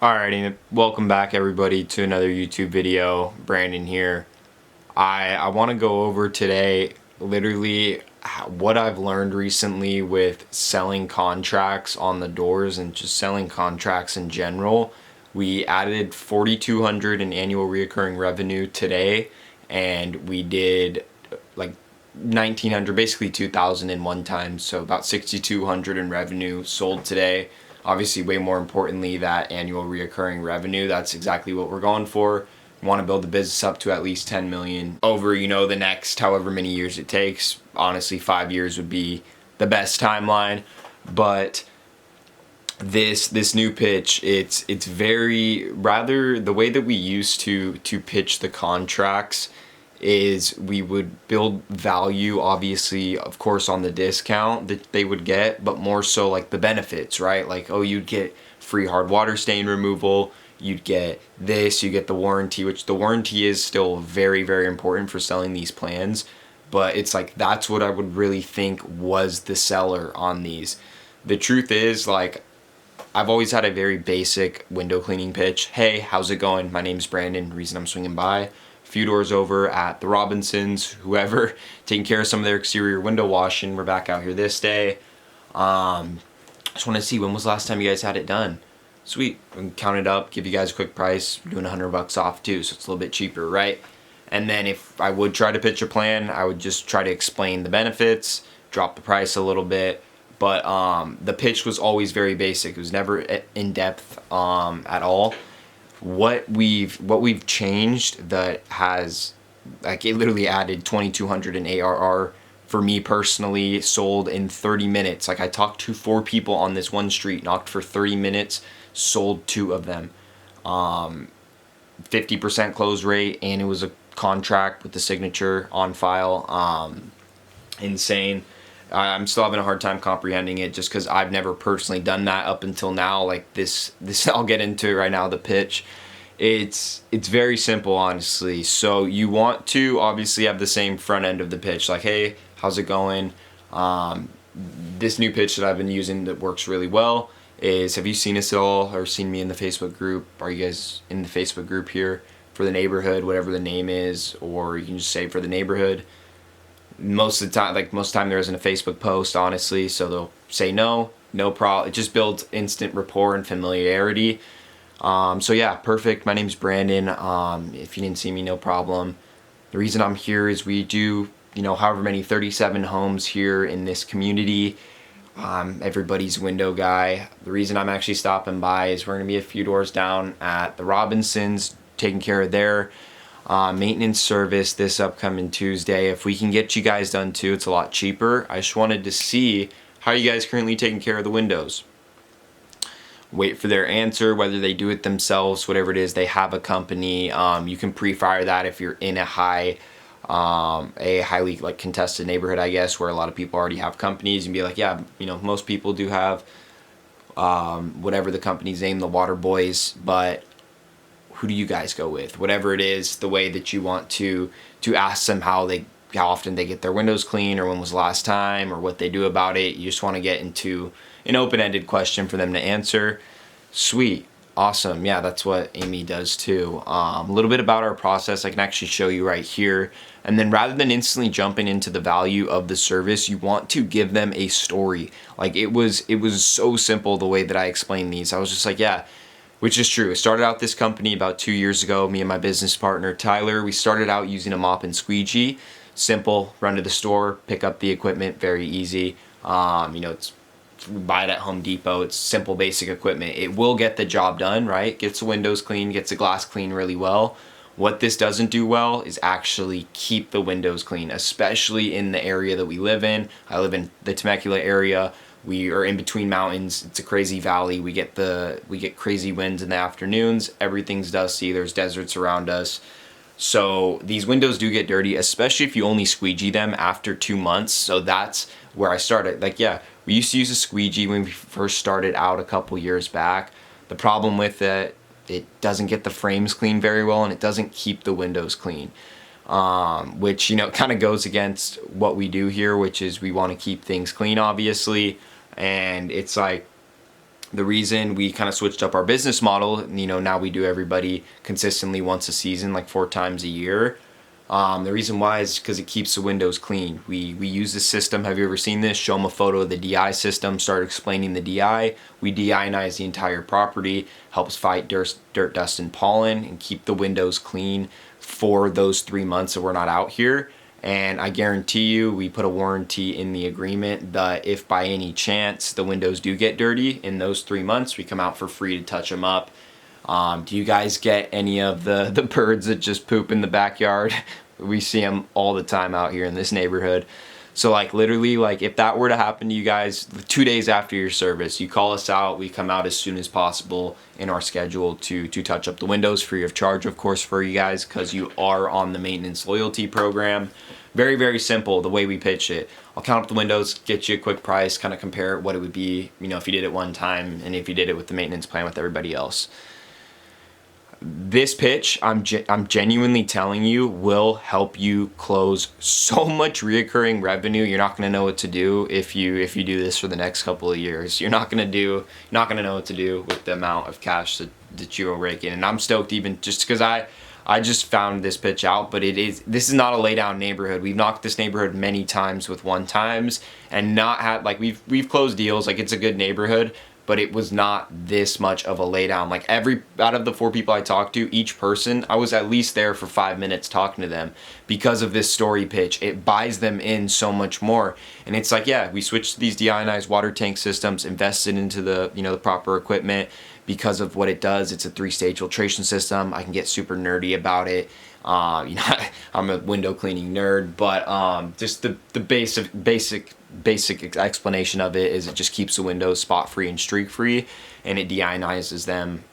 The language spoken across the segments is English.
Alrighty, welcome back everybody to another YouTube video. Brandon here. I want to go over today literally what I've learned recently with selling contracts on the doors and just selling contracts in general. We added 4,200 in annual reoccurring revenue today, and we did like 1,900, basically 2,000 in one time, so about 6,200 in revenue sold today. Obviously, way more importantly, that annual reoccurring revenue, that's exactly what we're going for. We want to build the business up to at least 10 million over, the next however many years it takes. Honestly, 5 years would be the best timeline. But this new pitch, it's very, rather the way that we used to pitch the contracts is we would build value, obviously, of course, on the discount that they would get, but more so like the benefits, right? Like, oh, you'd get free hard water stain removal, you'd get this, you get the warranty, which the warranty is still very, very important for selling these plans. But it's like, that's what I would really think was the seller on these. The truth is, like, I've always had a very basic window cleaning pitch. Hey, how's it going? My name's Brandon. Reason I'm swinging by. Few doors over at the Robinsons, whoever, taking care of some of their exterior window washing. We're back out here this day. Just want to see, when was the last time you guys had it done? Sweet. We can count it up, give you guys a quick price. We're doing $100 off too, so it's a little bit cheaper, right? And then if I would try to pitch a plan, I would just try to explain the benefits, drop the price a little bit. But the pitch was always very basic. It was never in depth at all. What we've changed that has, like, it literally added 2,200 in ARR for me personally, sold in 30 minutes. Like, I talked to 4 people on this one street, knocked for 30 minutes, sold 2 of them. 50% close rate, and it was a contract with the signature on file. Insane. I'm still having a hard time comprehending it just because I've never personally done that up until now. Like this I'll get into it right now, the pitch. It's very simple, honestly. So you want to obviously have the same front end of the pitch, like, hey, how's it going? This new pitch that I've been using that works really well is, have you seen us at all or seen me in the Facebook group? Are you guys in the Facebook group here for the neighborhood, whatever the name is, or you can just say for the neighborhood. Most of the time there isn't a Facebook post, honestly, so they'll say no problem. It just builds instant rapport and familiarity. So yeah, perfect. My name's Brandon. If you didn't see me, no problem. The reason I'm here is we do, however many, 37 homes here in this community. Everybody's window guy. The reason I'm actually stopping by is we're going to be a few doors down at the Robinsons, taking care of their maintenance service this upcoming Tuesday. If we can get you guys done too, it's a lot cheaper. I just wanted to see how you guys currently taking care of the windows. Wait for their answer, whether they do it themselves, whatever it is, they have a company. You can pre-fire that if you're in a highly like contested neighborhood, I guess, where a lot of people already have companies, and be like, yeah, most people do have whatever the company's name, the Water Boys, but who do you guys go with? Whatever it is, the way that you want to ask them how often they get their windows clean, or when was the last time, or what they do about it. You just want to get into an open-ended question for them to answer. Sweet. Awesome. Yeah, that's what Amy does too. A little bit about our process I can actually show you right here. And then rather than instantly jumping into the value of the service, you want to give them a story. Like, it was so simple the way that I explained these. I was just like, yeah, which is true. I started out this company about 2 years ago. Me and my business partner, Tyler, we started out using a mop and squeegee. Simple, run to the store, pick up the equipment, very easy. It's buy it at Home Depot. It's simple, basic equipment. It will get the job done, right? Gets the windows clean, gets the glass clean really well. What this doesn't do well is actually keep the windows clean, especially in the area that we live in. I live in the Temecula area. We are in between mountains. It's a crazy valley. We get crazy winds in the afternoons. Everything's dusty. There's deserts around us. So these windows do get dirty, especially if you only squeegee them after 2 months. So that's where I started. Like, yeah, we used to use a squeegee when we first started out a couple years back. The problem with it doesn't get the frames clean very well, and it doesn't keep the windows clean. Which, kind of goes against what we do here, which is we want to keep things clean, obviously. And it's like, The reason we kind of switched up our business model, now we do everybody consistently once a season, like 4 times a year. The reason why is because it keeps the windows clean. We use this system. Have you ever seen this? Show them a photo of the DI system, start explaining the DI. We deionize the entire property, helps fight dirt, dust, and pollen, and keep the windows clean for those 3 months that we're not out here. And I guarantee you, we put a warranty in the agreement that if by any chance the windows do get dirty in those 3 months, we come out for free to touch them up. Do you guys get any of the birds that just poop in the backyard? We see them all the time out here in this neighborhood. So like literally, like if that were to happen to you guys 2 days after your service, you call us out, we come out as soon as possible in our schedule to touch up the windows free of charge, of course, for you guys, because you are on the maintenance loyalty program. Very, very simple the way we pitch it. I'll count up the windows, get you a quick price, kind of compare what it would be, if you did it one time and if you did it with the maintenance plan with everybody else. This pitch, I'm genuinely telling you, will help you close so much reoccurring revenue. You're not gonna know what to do if you do this for the next couple of years. You're not gonna know what to do with the amount of cash that you will rake in. And I'm stoked, even just because I just found this pitch out, but this is not a lay down neighborhood. We've knocked this neighborhood many times with one times and not had, like, we've closed deals. Like, it's a good neighborhood, but it was not this much of a lay down. Like, out of the 4 people I talked to, each person, I was at least there for 5 minutes talking to them because of this story pitch. It buys them in so much more. And it's like, yeah, we switched to these deionized water tank systems, invested into the proper equipment because of what it does. It's a 3-stage filtration system. I can get super nerdy about it. I'm a window cleaning nerd, but just the basic explanation of it is it just keeps the windows spot free and streak free, and it deionizes them,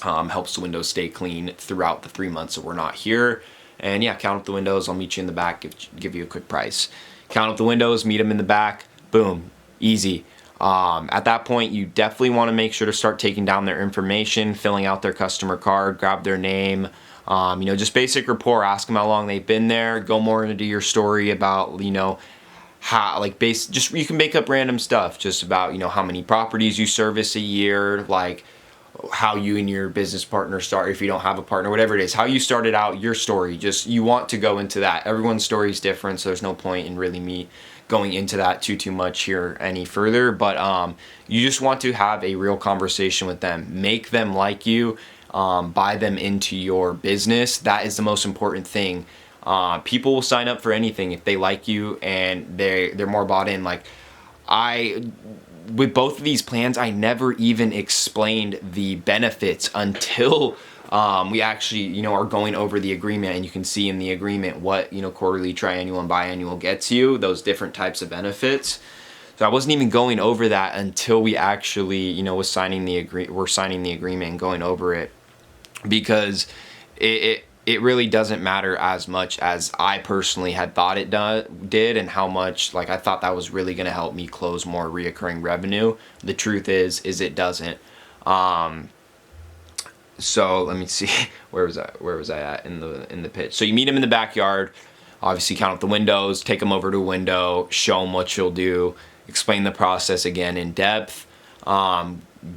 helps the windows stay clean throughout the 3 months that we're not here. And yeah, count up the windows. I'll meet you in the back, give you a quick price. Count up the windows, meet them in the back, boom, easy. At that point, you definitely want to make sure to start taking down their information, filling out their customer card, grab their name, just basic rapport. Ask them how long they've been there. Go more into your story about, how, like, just, you can make up random stuff just about, how many properties you service a year, like how you and your business partner start, if you don't have a partner, whatever it is, how you started out, your story. Just, you want to go into that. Everyone's story is different, so there's no point in really me going into that too much here any further. But you just want to have a real conversation with them, make them like you, buy them into your business. That is the most important thing. People will sign up for anything if they like you and they're more bought in. Like, with both of these plans, I never even explained the benefits until we actually, are going over the agreement, and you can see in the agreement what, quarterly, triannual, and biannual gets you, those different types of benefits. So I wasn't even going over that until we actually, we're signing the agreement and going over it, because it really doesn't matter as much as I personally had thought it did, and how much, like, I thought that was really going to help me close more reoccurring revenue. The truth is it doesn't. So let me see, where was I at in the pitch? So you meet them in the backyard, obviously count up the windows, take them over to a window, show them what you'll do, explain the process again in depth.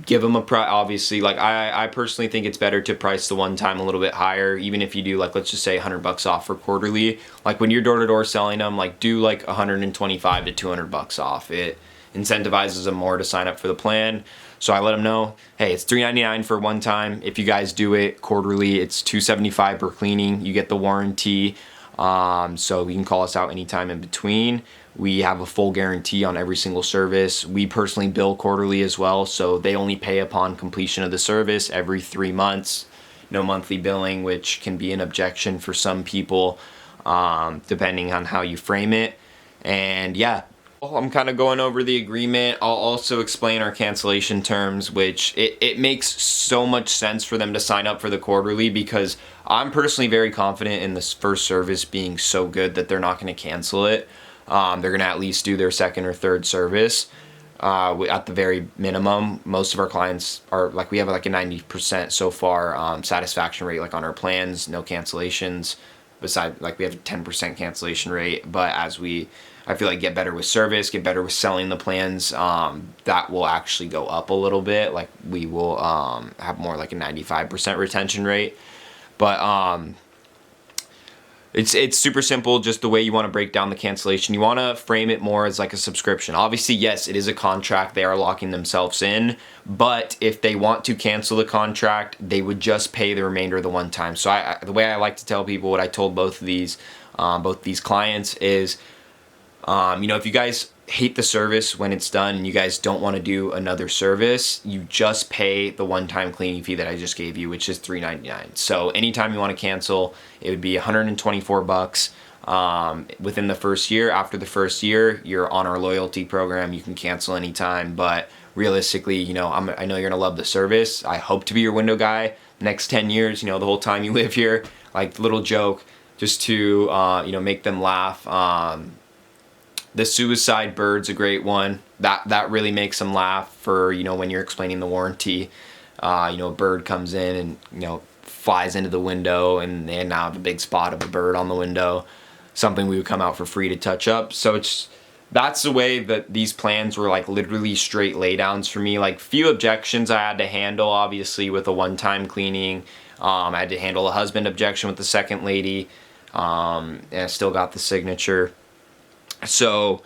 Give them obviously, like, I personally think it's better to price the one time a little bit higher, even if you do, like, let's just say $100 off for quarterly. Like, when you're door-to-door selling them, like, do like $125 to $200 off. It incentivizes them more to sign up for the plan. So I let them know, hey, it's $399 for one time. If you guys do it quarterly, it's $275 per cleaning. You get the warranty. So you can call us out anytime in between. We have a full guarantee on every single service. We personally bill quarterly as well, so they only pay upon completion of the service every 3 months. No monthly billing, which can be an objection for some people, depending on how you frame it. And yeah, I'm kind of going over the agreement. I'll also explain our cancellation terms, which it makes so much sense for them to sign up for the quarterly, because I'm personally very confident in this first service being so good that they're not going to cancel it. They're going to at least do their second or third service at the very minimum. Most of our clients are, like, we have like a 90% so far satisfaction rate, like, on our plans, no cancellations. Besides, like, we have a 10% cancellation rate, but as we I feel like get better with service, get better with selling the plans, that will actually go up a little bit. Like we will have more like a 95% retention rate. But it's super simple, just the way you want to break down the cancellation. You want to frame it more as like a subscription. Obviously, yes, it is a contract. They are locking themselves in. But if they want to cancel the contract, they would just pay the remainder of the one time. So the way I like to tell people, what I told both these clients is, if you guys hate the service when it's done and you guys don't want to do another service, you just pay the one-time cleaning fee that I just gave you, which is $3.99. So anytime you want to cancel, it would be $124 within the first year. After the first year, you're on our loyalty program. You can cancel anytime, but realistically, I know you're gonna love the service. I hope to be your window guy next 10 years, the whole time you live here. Like, little joke, just to make them laugh. The suicide bird's a great one. That really makes them laugh for, when you're explaining the warranty. A bird comes in and, flies into the window, and they now have a big spot of a bird on the window. Something we would come out for free to touch up. So that's the way that these plans were, like, literally straight laydowns for me. Like, few objections I had to handle, obviously, with a one-time cleaning. I had to handle a husband objection with the second lady. And I still got the signature. So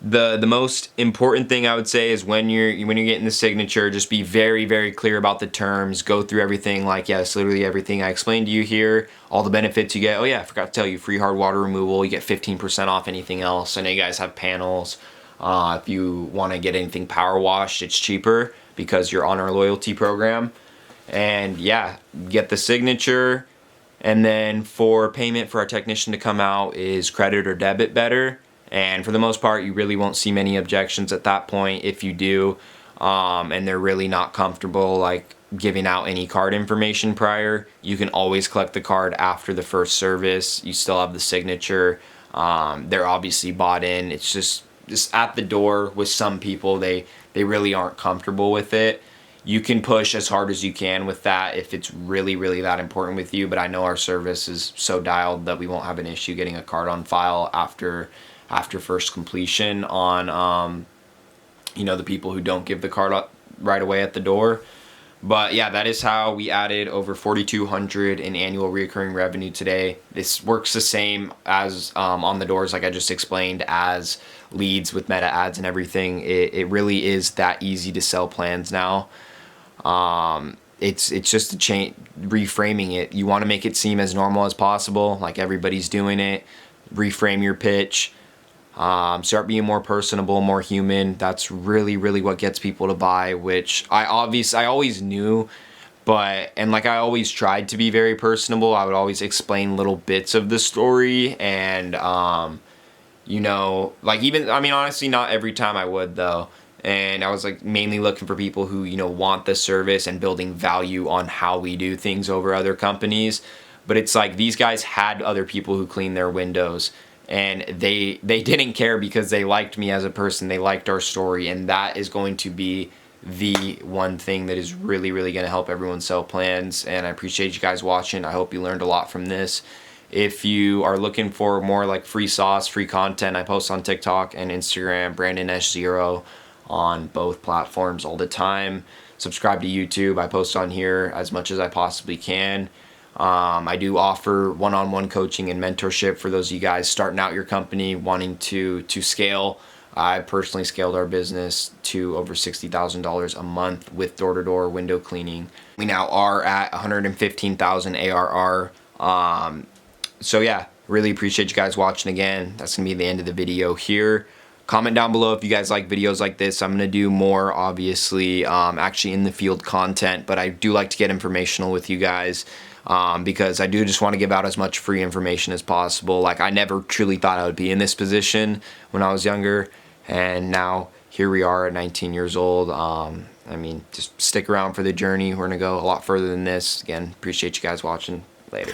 the most important thing I would say is when you're getting the signature, just be very, very clear about the terms. Go through everything, like, yes, literally everything I explained to you here, all the benefits you get. Oh yeah, I forgot to tell you, free hard water removal. You get 15% off anything else. I know you guys have panels. If you want to get anything power washed, it's cheaper because you're on our loyalty program. And yeah, get the signature. And then for payment for our technician to come out is credit or debit better. And for the most part, you really won't see many objections at that point. If you do, and they're really not comfortable like giving out any card information prior, you can always collect the card after the first service. You still have the signature. They're obviously bought in. It's just at the door with some people, they really aren't comfortable with it. You can push as hard as you can with that if it's really, really that important with you. But I know our service is so dialed that we won't have an issue getting a card on file after first completion on the people who don't give the card up right away at the door. But yeah, that is how we added over 4,200 in annual recurring revenue today. This works the same as on the doors, like I just explained, as leads with meta ads and everything. It really is that easy to sell plans now. It's just a change, reframing it. You want to make it seem as normal as possible, like everybody's doing it. Reframe your pitch. Start being more personable, more human. That's really, really what gets people to buy, which I always knew, and I always tried to be very personable. I would always explain little bits of the story, and honestly, not every time I would though. And I was mainly looking for people who, want the service and building value on how we do things over other companies. But it's like these guys had other people who clean their windows, and they didn't care because they liked me as a person. They liked our story, and that is going to be the one thing that is really, really going to help everyone sell plans. And I appreciate you guys watching. I hope you learned a lot from this. If you are looking for more free sauce, free content, I post on TikTok and Instagram, Brandon S0 on both platforms all the time. Subscribe to YouTube. I post on here as much as I possibly can. I do offer one-on-one coaching and mentorship for those of you guys starting out your company, wanting to scale. I personally scaled our business to over $60,000 a month with door-to-door window cleaning. We now are at 115,000 ARR. So yeah, really appreciate you guys watching again. That's gonna be the end of the video here. Comment down below if you guys like videos like this. I'm gonna do more, obviously, actually in the field content, but I do like to get informational with you guys. Because I do just want to give out as much free information as possible. I never truly thought I would be in this position when I was younger, and now here we are at 19 years old. Just stick around for the journey. We're gonna go a lot further than this. Again, appreciate you guys watching. Later.